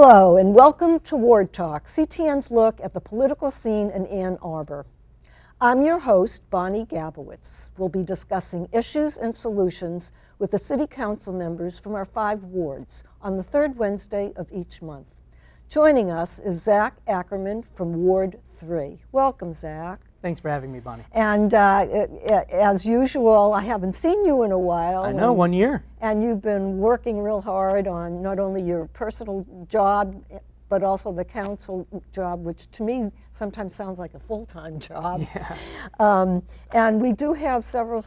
Hello and welcome to Ward Talk, CTN's look at the political scene in Ann Arbor. I'm your host, Bonnie Gabowitz. We'll be discussing issues and solutions with the city council members from our 5 wards on the 3rd Wednesday of each month. Joining us is Zach Ackerman from Ward 3. Welcome, Zach. Thanks for having me, Bonnie. And as usual, I haven't seen you in a while. I know, 1 year. And you've been working real hard on not only your personal job, but also the council job, which to me sometimes sounds like a full-time job. Yeah. And we do have several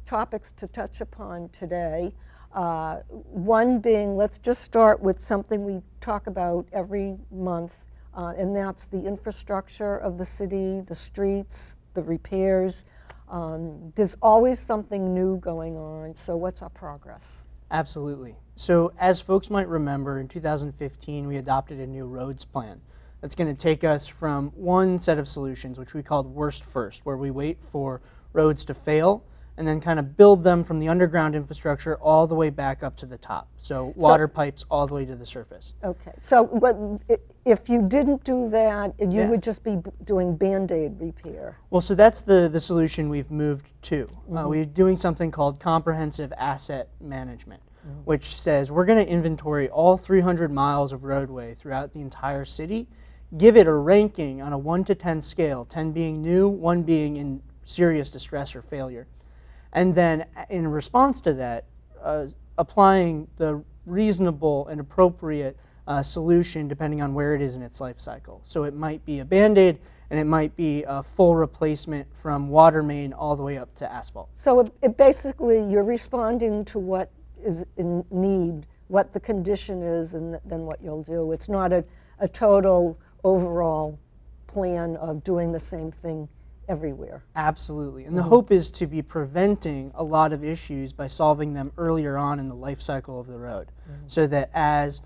topics to touch upon today. One being, let's just start with something we talk about every month, and that's the infrastructure of the city, the streets, the repairs. There's always something new going on, so what's our progress? Absolutely. So as folks might remember, in 2015 we adopted a new roads plan that's going to take us from one set of solutions, which we called worst first, where we wait for roads to fail and then kind of build them from the underground infrastructure all the way back up to the top. So water pipes all the way to the surface. Okay. So if you didn't do that, you would just be doing Band-Aid repair. Well, so that's the solution we've moved to. We're doing something called comprehensive asset management, which says we're going to inventory all 300 miles of roadway throughout the entire city, give it a ranking on a 1 to 10 scale, 10 being new, 1 being in serious distress or failure. And then in response to that, applying the reasonable and appropriate solution depending on where it is in its life cycle. So it might be a Band-Aid and it might be a full replacement from water main all the way up to asphalt. So it basically, you're responding to what is in need, what the condition is, and then what you'll do. It's not a total overall plan of doing the same thing everywhere. Absolutely. And the hope is to be preventing a lot of issues by solving them earlier on in the life cycle of the road, so that as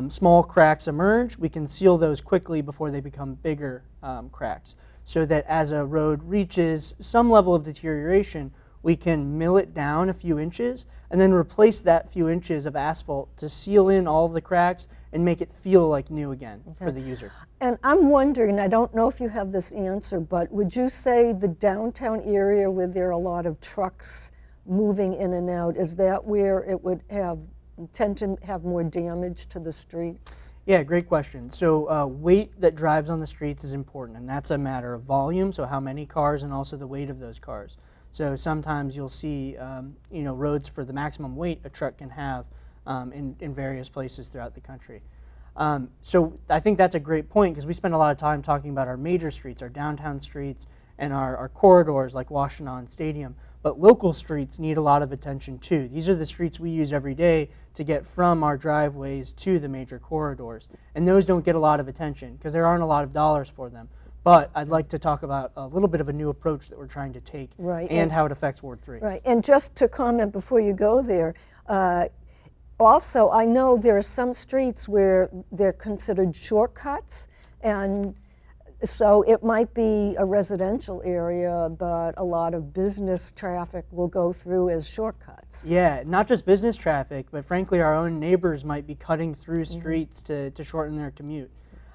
small cracks emerge, we can seal those quickly before they become bigger cracks, so that as a road reaches some level of deterioration, we can mill it down a few inches and then replace that few inches of asphalt to seal in all of the cracks and make it feel like new again for the user. And I'm wondering, I don't know if you have this answer, but would you say the downtown area where there are a lot of trucks moving in and out, is that where it would tend to have more damage to the streets? Yeah, great question. So weight that drives on the streets is important, and that's a matter of volume, so how many cars and also the weight of those cars. So sometimes you'll see roads for the maximum weight a truck can have in various places throughout the country. So I think that's a great point, because we spend a lot of time talking about our major streets, our downtown streets, and our corridors like Washtenaw Stadium. But local streets need a lot of attention too. These are the streets we use every day to get from our driveways to the major corridors. And those don't get a lot of attention because there aren't a lot of dollars for them. But I'd like to talk about a little bit of a new approach that we're trying to take, and how it affects Ward 3. Right, and just to comment before you go there, also I know there are some streets where they're considered shortcuts, and so it might be a residential area, but a lot of business traffic will go through as shortcuts. Yeah, not just business traffic, but frankly our own neighbors might be cutting through streets to shorten their commute.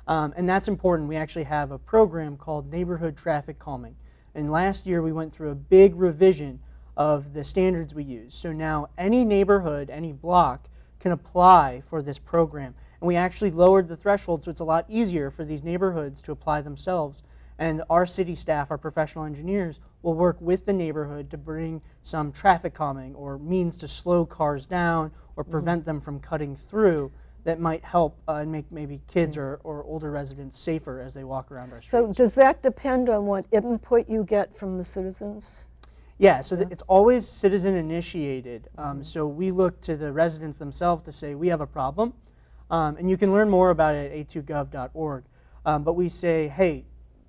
And that's important. We actually have a program called Neighborhood Traffic Calming. And last year we went through a big revision of the standards we use. So now any neighborhood, any block can apply for this program. And we actually lowered the threshold so it's a lot easier for these neighborhoods to apply themselves. And our city staff, our professional engineers, will work with the neighborhood to bring some traffic calming or means to slow cars down or prevent them from cutting through that might help and make maybe kids or older residents safer as they walk around our streets. So does that depend on what input you get from the citizens? Yeah, so it's always citizen initiated. So we look to the residents themselves to say, we have a problem. And you can learn more about it at a2gov.org. But we say, hey,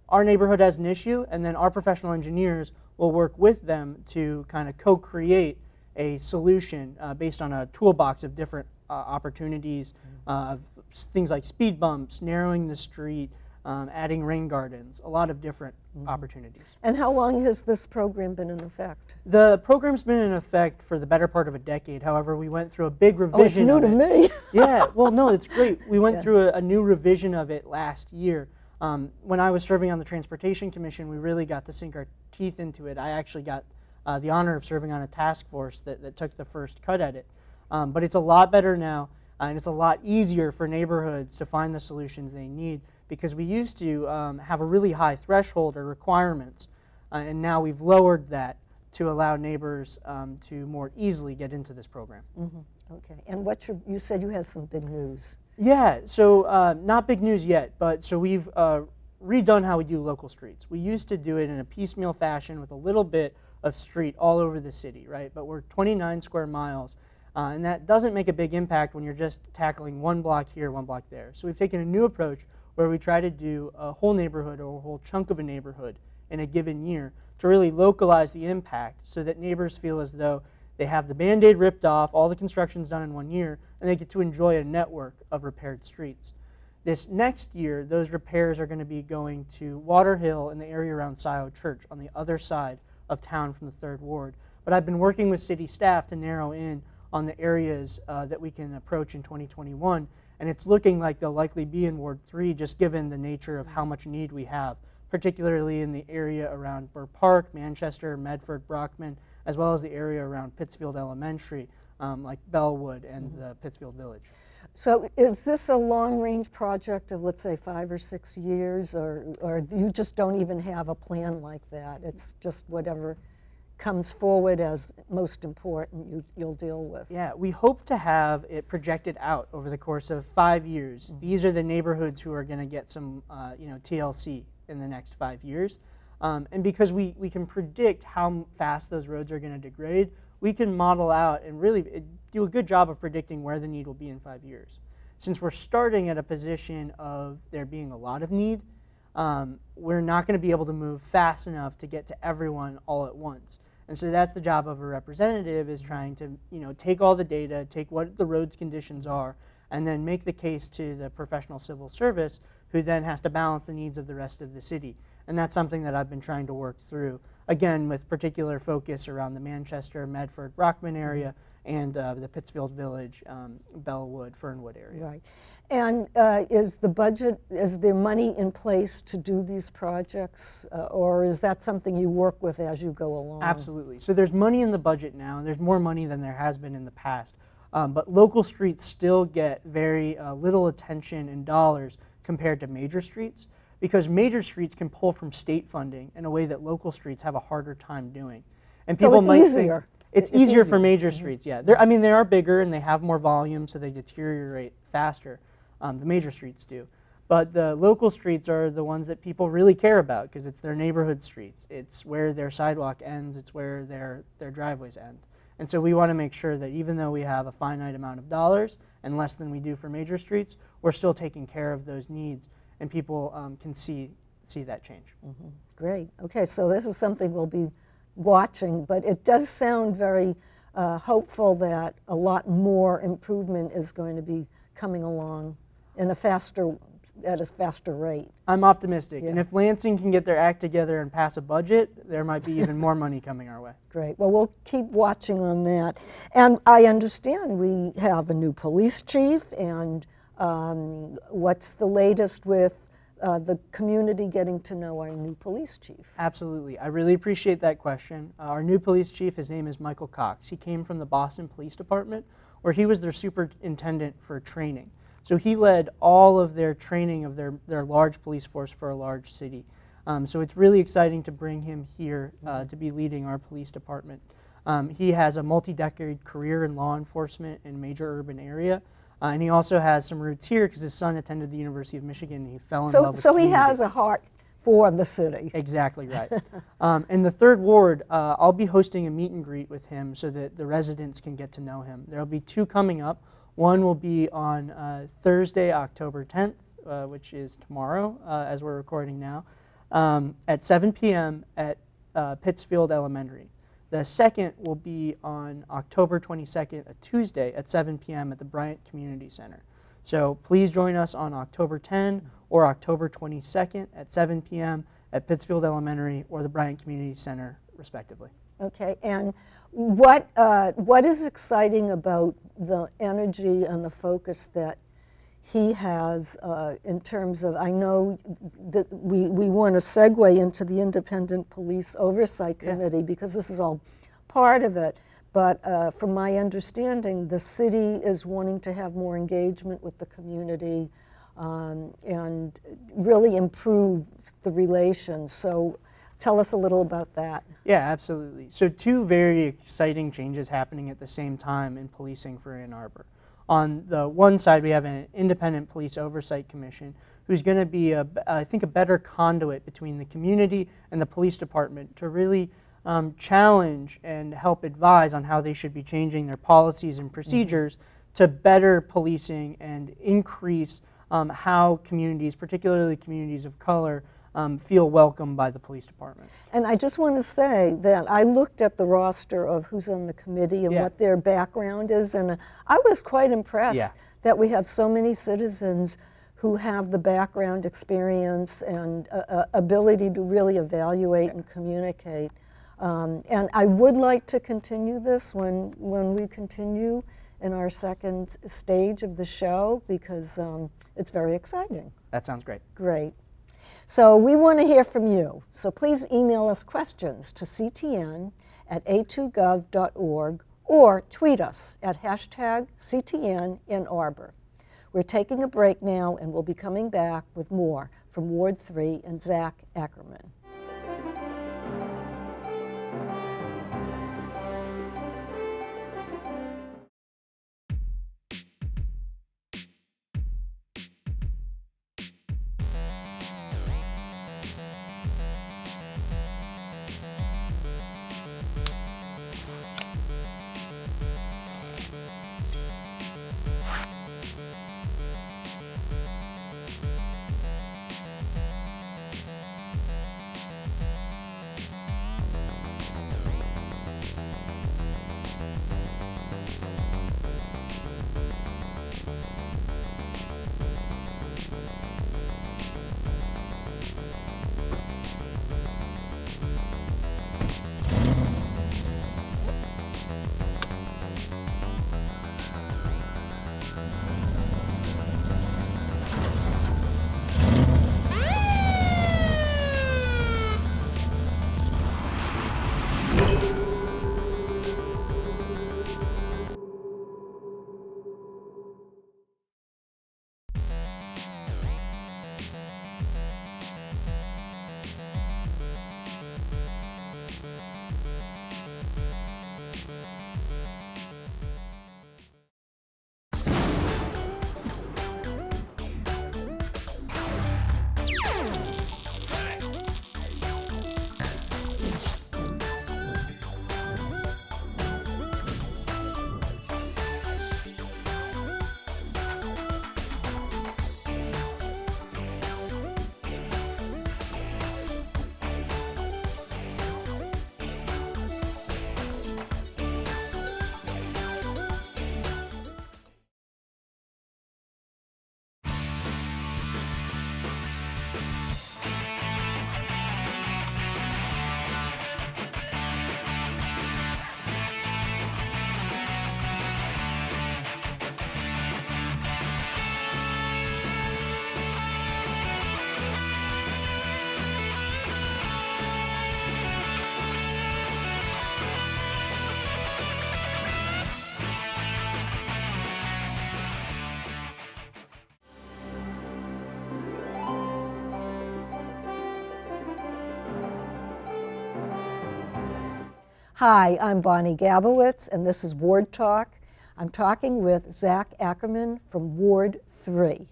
our neighborhood has an issue, and then our professional engineers will work with them to kind of co-create a solution based on a toolbox of different opportunities, things like speed bumps, narrowing the street, adding rain gardens, a lot of different opportunities. And how long has this program been in effect? The program's been in effect for the better part of a decade. However, we went through a big revision. Oh, it's new to me. Yeah, well, no, it's great. We went Yeah. through a new revision of it last year. When I was serving on the Transportation Commission, we really got to sink our teeth into it. I actually got the honor of serving on a task force that took the first cut at it. But it's a lot better now, and it's a lot easier for neighborhoods to find the solutions they need, because we used to have a really high threshold or requirements, and now we've lowered that to allow neighbors to more easily get into this program. Okay, and you said you had some big news. Yeah, so not big news yet, but so we've redone how we do local streets. We used to do it in a piecemeal fashion with a little bit of street all over the city, right? But we're 29 square miles, and that doesn't make a big impact when you're just tackling one block here, one block there. So we've taken a new approach where we try to do a whole neighborhood or a whole chunk of a neighborhood in a given year to really localize the impact so that neighbors feel as though they have the Band-Aid ripped off, all the construction's done in 1 year, and they get to enjoy a network of repaired streets. This next year, those repairs are going to be going to Water Hill and the area around Scioto Church on the other side of town from the 3rd Ward. But I've been working with city staff to narrow in on the areas that we can approach in 2021, and it's looking like they'll likely be in Ward 3 just given the nature of how much need we have, particularly in the area around Burr Park, Manchester, Medford, Brockman, as well as the area around Pittsfield Elementary, like Bellwood and the Pittsfield Village. So is this a long-range project of, let's say, 5 or 6 years, or you just don't even have a plan like that? It's just whatever comes forward as most important you'll deal with. Yeah, we hope to have it projected out over the course of 5 years. These are the neighborhoods who are going to get some TLC in the next 5 years. And because we can predict how fast those roads are going to degrade, we can model out and really do a good job of predicting where the need will be in 5 years. Since we're starting at a position of there being a lot of need, we're not going to be able to move fast enough to get to everyone all at once. And so that's the job of a representative, is trying to take all the data, take what the road's conditions are, and then make the case to the professional civil service, who then has to balance the needs of the rest of the city. And that's something that I've been trying to work through, again, with particular focus around the Manchester, Medford, Brockman area, and the Pittsfield Village, Bellwood, Fernwood area. Right. And is there money in place to do these projects, or is that something you work with as you go along? Absolutely. So there's money in the budget now, and there's more money than there has been in the past. But local streets still get very little attention in dollars compared to major streets, because major streets can pull from state funding in a way that local streets have a harder time doing. And So people it's might easier. think it's easier for major streets, yeah. I mean, they are bigger and they have more volume, so they deteriorate faster. The major streets do. But the local streets are the ones that people really care about, because it's their neighborhood streets. It's where their sidewalk ends. It's where their driveways end. And so we want to make sure that even though we have a finite amount of dollars and less than we do for major streets, we're still taking care of those needs, and people can see that change. Great. Okay, so this is something we'll be watching, but it does sound very hopeful that a lot more improvement is going to be coming along at a faster rate. I'm optimistic, Yeah. and if Lansing can get their act together and pass a budget, there might be even more money coming our way. Great. Well, we'll keep watching on that. And I understand we have a new police chief, and what's the latest with the community getting to know our new police chief? Absolutely. I really appreciate that question. Our new police chief, his name is Michael Cox. He came from the Boston Police Department, where he was their superintendent for training. So he led all of their training of their large police force for a large city. So it's really exciting to bring him here to be leading our police department. He has a multi-decade career in law enforcement in a major urban area. And he also has some roots here because his son attended the University of Michigan, and he fell in love with So he community. has a heart for the city. Exactly right. In the 3rd Ward, I'll be hosting a meet and greet with him so that the residents can get to know him. There'll be 2 coming up. One will be on Thursday, October 10th, which is tomorrow as we're recording now, at 7 p.m. at Pittsfield Elementary. The second will be on October 22nd, a Tuesday, at 7 p.m. at the Bryant Community Center. So please join us on October 10 or October 22nd at 7 p.m. at Pittsfield Elementary or the Bryant Community Center, respectively. Okay, and what is exciting about the energy and the focus that he has in terms of, I know that we want to segue into the Independent Police Oversight Committee because this is all part of it, but from my understanding, the city is wanting to have more engagement with the community and really improve the relations. So tell us a little about that. Yeah, absolutely. So two very exciting changes happening at the same time in policing for Ann Arbor. On the one side, we have an Independent Police Oversight Commission who's going to be, I think, a better conduit between the community and the police department to really challenge and help advise on how they should be changing their policies and procedures to better policing and increase how communities, particularly communities of color, feel welcome by the police department. And I just want to say that I looked at the roster of who's on the committee and what their background is, and I was quite impressed that we have so many citizens who have the background experience and ability to really evaluate and communicate. And I would like to continue this when we continue in our second stage of the show because it's very exciting. That sounds great. Great. So we want to hear from you. So please email us questions to ctn@a2gov.org or tweet us at #CTN in Arbor. We're taking a break now and we'll be coming back with more from Ward 3 and Zach Ackerman. Hi, I'm Bonnie Gabowitz, and this is Ward Talk. I'm talking with Zach Ackerman from Ward 3.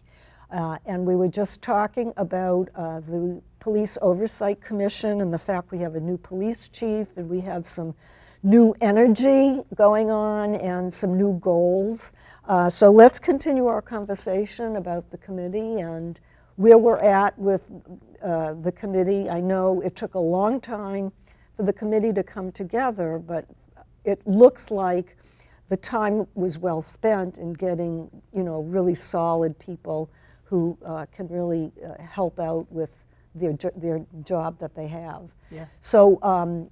And we were just talking about the Police Oversight Commission and the fact we have a new police chief and we have some new energy going on and some new goals. So let's continue our conversation about the committee and where we're at with the committee. I know it took a long time for the committee to come together, but it looks like the time was well spent in getting, really solid people who can really help out with their job that they have. Yeah. So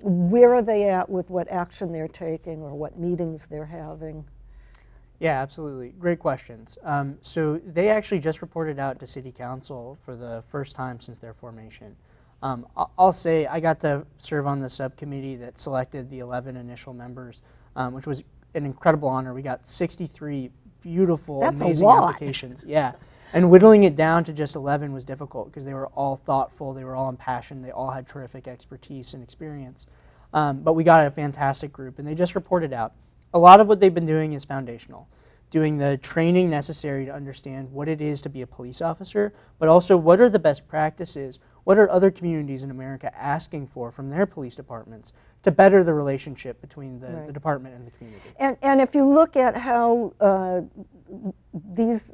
where are they at with what action they're taking or what meetings they're having? Yeah, absolutely. Great questions. So they actually just reported out to City Council for the first time since their formation. I'll say I got to serve on the subcommittee that selected the 11 initial members, which was an incredible honor. We got 63 beautiful, That's amazing a lot. applications. Yeah. And whittling it down to just 11 was difficult because they were all thoughtful, they were all impassioned, they all had terrific expertise and experience. But we got a fantastic group, and they just reported out. A lot of what they've been doing is foundational, doing the training necessary to understand what it is to be a police officer, but also what are the best practices, what are other communities in America asking for from their police departments to better the relationship between the department and the community. And if you look at how these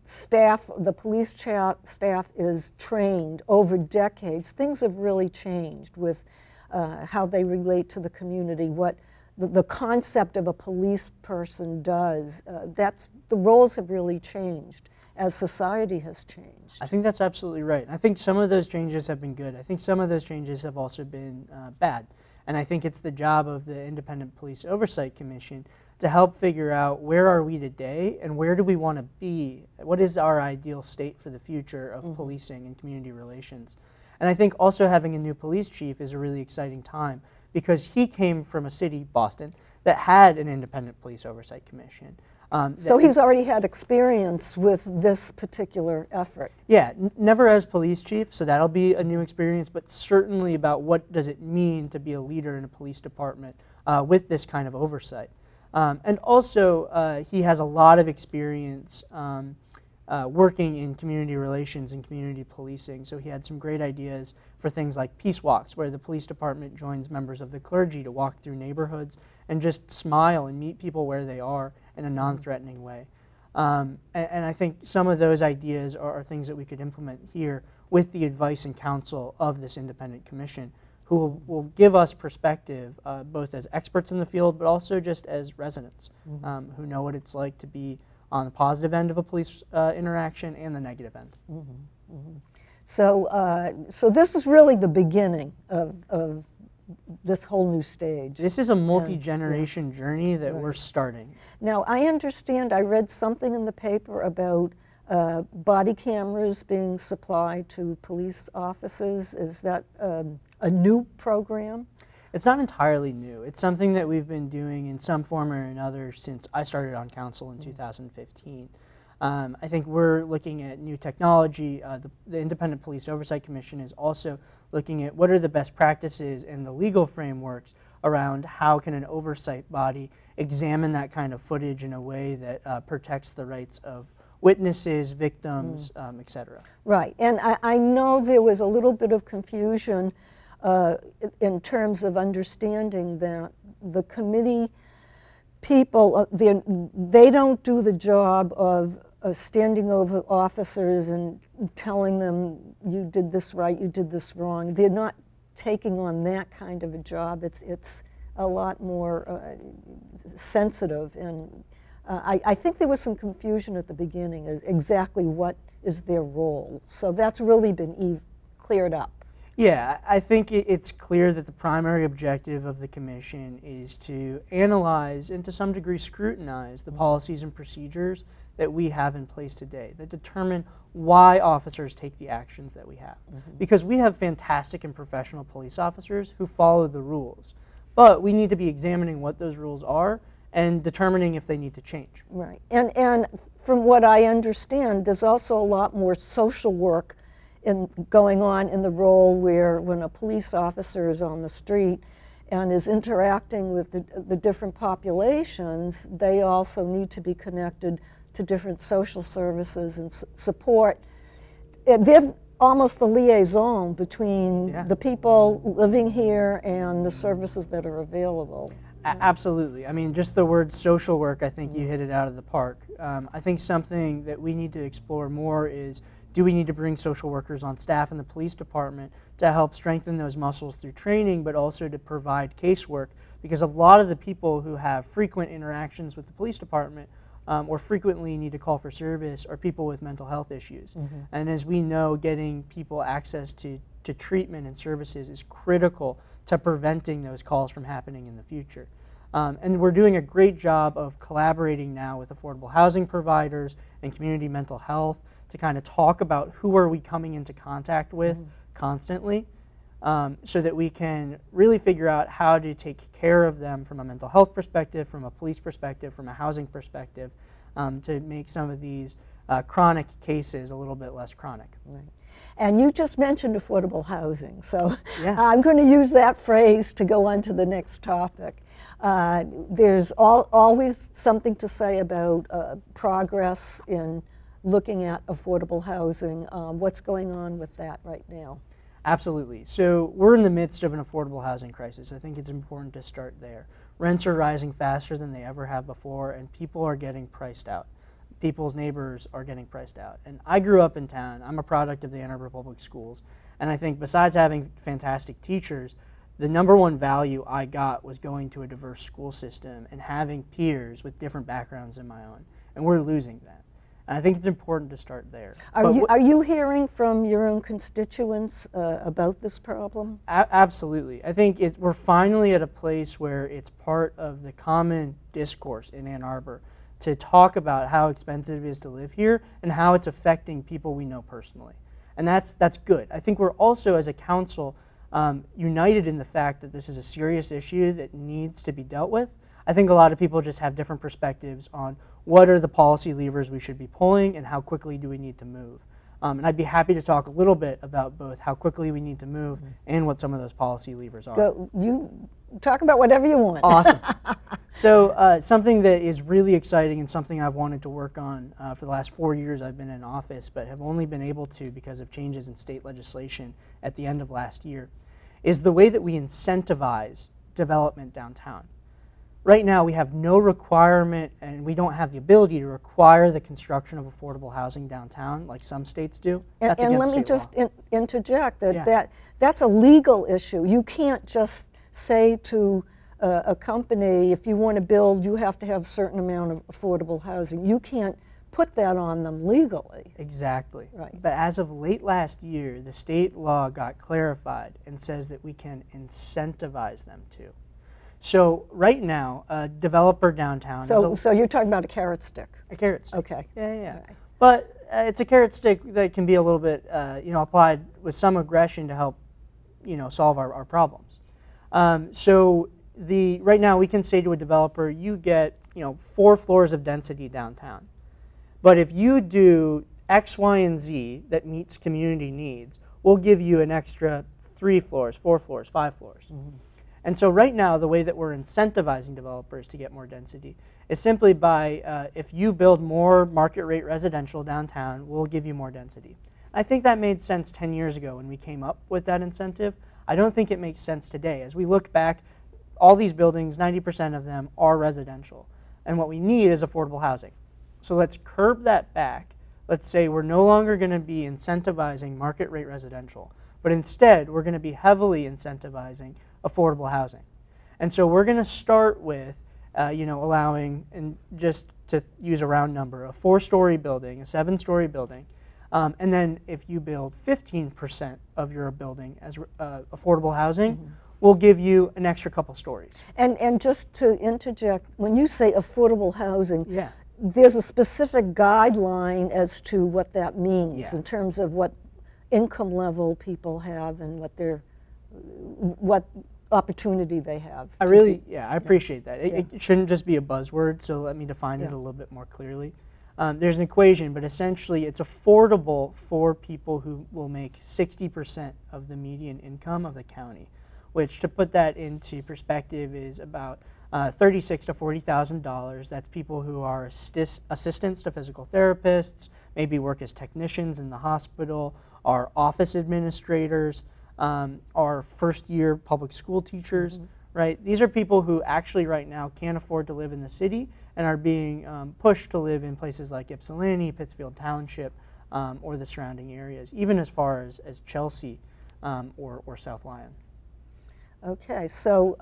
staff, the police staff is trained over decades, things have really changed with how they relate to the community, what the concept of a police person does. The roles have really changed as society has changed. I think that's absolutely right. I think some of those changes have been good. I think some of those changes have also been bad. And I think it's the job of the Independent Police Oversight Commission to help figure out where are we today and where do we want to be? What is our ideal state for the future of policing and community relations? And I think also having a new police chief is a really exciting time because he came from a city, Boston, that had an Independent Police Oversight Commission. So he's already had experience with this particular effort. Yeah, never as police chief, so that'll be a new experience, but certainly about what does it mean to be a leader in a police department with this kind of oversight. And also, he has a lot of experience working in community relations and community policing, so he had some great ideas for things like peace walks, where the police department joins members of the clergy to walk through neighborhoods and just smile and meet people where they are in a non-threatening way. And I think some of those ideas are things that we could implement here with the advice and counsel of this independent commission, who will give us perspective both as experts in the field, but also just as residents who know what it's like to be on the positive end of a police interaction and the negative end. So this is really the beginning of this whole new stage. This is a multi-generation journey that we're starting. Now, I understand, I read something in the paper about body cameras being supplied to police offices. Is that a new program? It's not entirely new. It's something that we've been doing in some form or another since I started on council in 2015. I think we're looking at new technology. The Independent Police Oversight Commission is also looking at what are the best practices and the legal frameworks around how can an oversight body examine that kind of footage in a way that protects the rights of witnesses, victims, et cetera. Right, and I know there was a little bit of confusion in terms of understanding that the committee people, they don't do the job of standing over officers and telling them you did this right, you did this wrong. They're not taking on that kind of a job. It's a lot more sensitive, and I think there was some confusion at the beginning as exactly what is their role. So that's really been cleared up. Yeah, I think it's clear that the primary objective of the commission is to analyze and to some degree scrutinize the policies and procedures that we have in place today that determine why officers take the actions that we have. Because we have fantastic and professional police officers who follow the rules, but we need to be examining what those rules are and determining if they need to change. Right, and from what I understand, there's also a lot more social work going on in the role where when a police officer is on the street and is interacting with the different populations, they also need to be connected to different social services and support. They're almost the liaison between the people living here and the services that are available. Absolutely. I mean, just the word social work, I think you hit it out of the park. I think something that we need to explore more is, do we need to bring social workers on staff in the police department to help strengthen those muscles through training, but also to provide casework? Because a lot of the people who have frequent interactions with the police department or frequently need to call for service are people with mental health issues. And as we know, getting people access to treatment and services is critical to preventing those calls from happening in the future. And we're doing a great job of collaborating now with affordable housing providers and community mental health to kind of talk about who are we coming into contact with constantly, so that we can really figure out how to take care of them from a mental health perspective, from a police perspective, from a housing perspective, to make some of these chronic cases a little bit less chronic. Right. And you just mentioned affordable housing, so Yeah. I'm going to use that phrase to go on to the next topic. There's always something to say about progress in looking at affordable housing. What's going on with that right now? Absolutely. So we're in the midst of an affordable housing crisis. I think it's important to start there. Rents are rising faster than they ever have before, and people are getting priced out. People's neighbors are getting priced out. And I grew up in town. I'm a product of the Ann Arbor Public Schools. And I think besides having fantastic teachers, the number one value I got was going to a diverse school system and having peers with different backgrounds than my own. And we're losing that. And I think it's important to start there. Are you hearing from your own constituents about this problem? Absolutely. I think we're finally at a place where it's part of the common discourse in Ann Arbor to talk about how expensive it is to live here and how it's affecting people we know personally. And that's good. I think we're also, as a council, united in the fact that this is a serious issue that needs to be dealt with. I think a lot of people just have different perspectives on what are the policy levers we should be pulling and how quickly do we need to move. And I'd be happy to talk a little bit about both how quickly we need to move and what some of those policy levers are. You talk about whatever you want. Awesome. So something that is really exciting and something I've wanted to work on for the last 4 years I've been in office, but have only been able to because of changes in state legislation at the end of last year, is the way that we incentivize development downtown. Right now, we have no requirement, and we don't have the ability to require the construction of affordable housing downtown like some states do. That's And against let me state just law. interject that, Yeah. that's a legal issue. You can't just say to a company, if you want to build, you have to have a certain amount of affordable housing. You can't put that on them legally. Exactly. Right. But as of late last year, the state law got clarified and says that we can incentivize them to. So right now, a developer downtown So you're talking about a carrot stick. a carrot stick. Okay. Yeah. All right. But it's a carrot stick that can be a little bit, applied with some aggression to help, solve our problems. So right now we can say to a developer, you get, 4 floors of density downtown. But if you do X, Y, and Z that meets community needs, we'll give you an extra 3 floors, 4 floors, 5 floors. And so right now, the way that we're incentivizing developers to get more density is simply by, if you build more market rate residential downtown, we'll give you more density. I think that made sense 10 years ago when we came up with that incentive. I don't think it makes sense today. As we look back, all these buildings, 90% of them are residential. And what we need is affordable housing. So let's curb that back. Let's say we're no longer going to be incentivizing market rate residential, but instead we're going to be heavily incentivizing affordable housing. And so we're going to start with, allowing, and just to use a round number, a 4-story building, a 7-story building, and then if you build 15% of your building as affordable housing, we'll give you an extra couple stories. And just to interject, when you say affordable housing, Yeah. there's a specific guideline as to what that means Yeah. in terms of what income level people have and what opportunity they have. I appreciate that. It shouldn't just be a buzzword, so let me define it a little bit more clearly. There's an equation, but essentially it's affordable for people who will make 60% of the median income of the county, which, to put that into perspective, is about $36,000 to $40,000. That's people who are assistants to physical therapists, maybe work as technicians in the hospital, are office administrators, are first-year public school teachers, right? These are people who actually right now can't afford to live in the city and are being pushed to live in places like Ypsilanti, Pittsfield Township, or the surrounding areas, even as far as Chelsea or South Lyon. Okay, so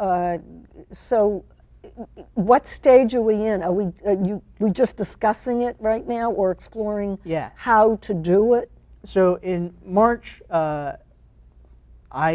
what stage are we in? Are we just discussing it right now, or exploring Yeah. how to do it? So in March, I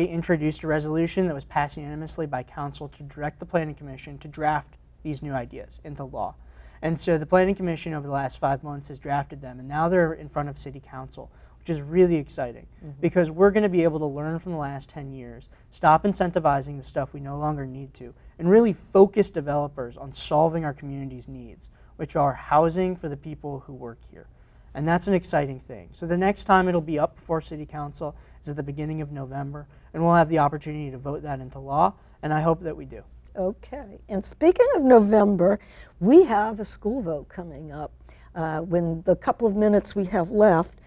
introduced a resolution that was passed unanimously by council to direct the Planning Commission to draft these new ideas into law. And so the Planning Commission over the last 5 months has drafted them, and now they're in front of City Council, which is really exciting because we're going to be able to learn from the last 10 years, stop incentivizing the stuff we no longer need to, and really focus developers on solving our community's needs, which are housing for the people who work here. And that's an exciting thing. So the next time it'll be up before City Council is at the beginning of November, and we'll have the opportunity to vote that into law, and I hope that we do. Okay. And speaking of November, we have a school vote coming up. When the couple of minutes we have left,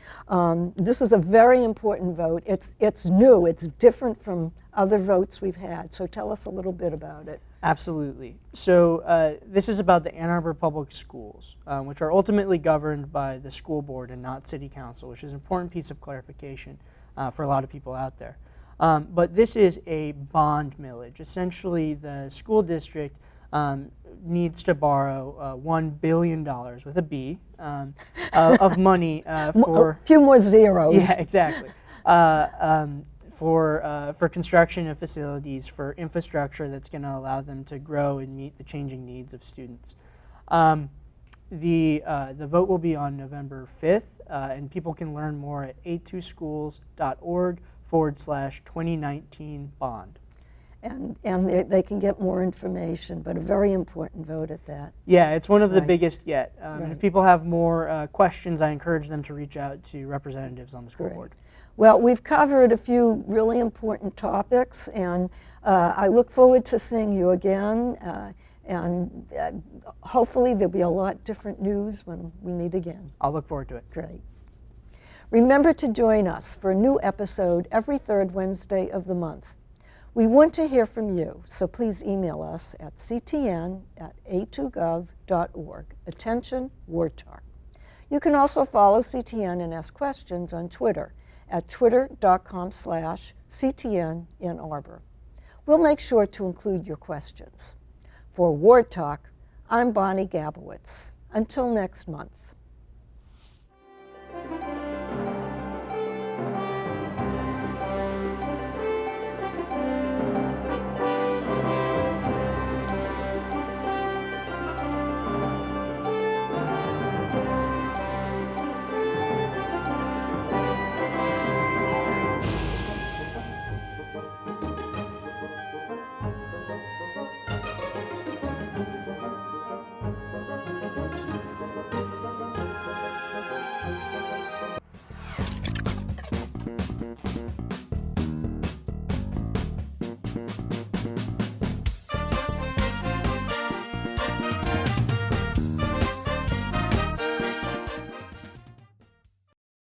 this is a very important vote. It's new. It's different from other votes we've had. So tell us a little bit about it. Absolutely. So this is about the Ann Arbor Public Schools, which are ultimately governed by the school board and not City Council, which is an important piece of clarification for a lot of people out there. But this is a bond millage. Essentially, the school district needs to borrow $1 billion with a B of money for a few more zeros. Yeah, exactly. For construction of facilities, for infrastructure that's going to allow them to grow and meet the changing needs of students. The vote will be on November 5th, and people can learn more at a2schools.org/2019 bond. And they can get more information, but a very important vote at that. Yeah, it's one of the Right. biggest yet. And if people have more questions, I encourage them to reach out to representatives on the school board. Well, we've covered a few really important topics, and I look forward to seeing you again. And hopefully there'll be a lot different news when we meet again. I'll look forward to it. Great. Remember to join us for a new episode every third Wednesday of the month. We want to hear from you, so please email us at ctn@a2gov.org. Attention, Ward Talk. You can also follow CTN and ask questions on Twitter at twitter.com/CTN in Arbor. We'll make sure to include your questions. For Ward Talk, I'm Bonnie Gabowitz. Until next month.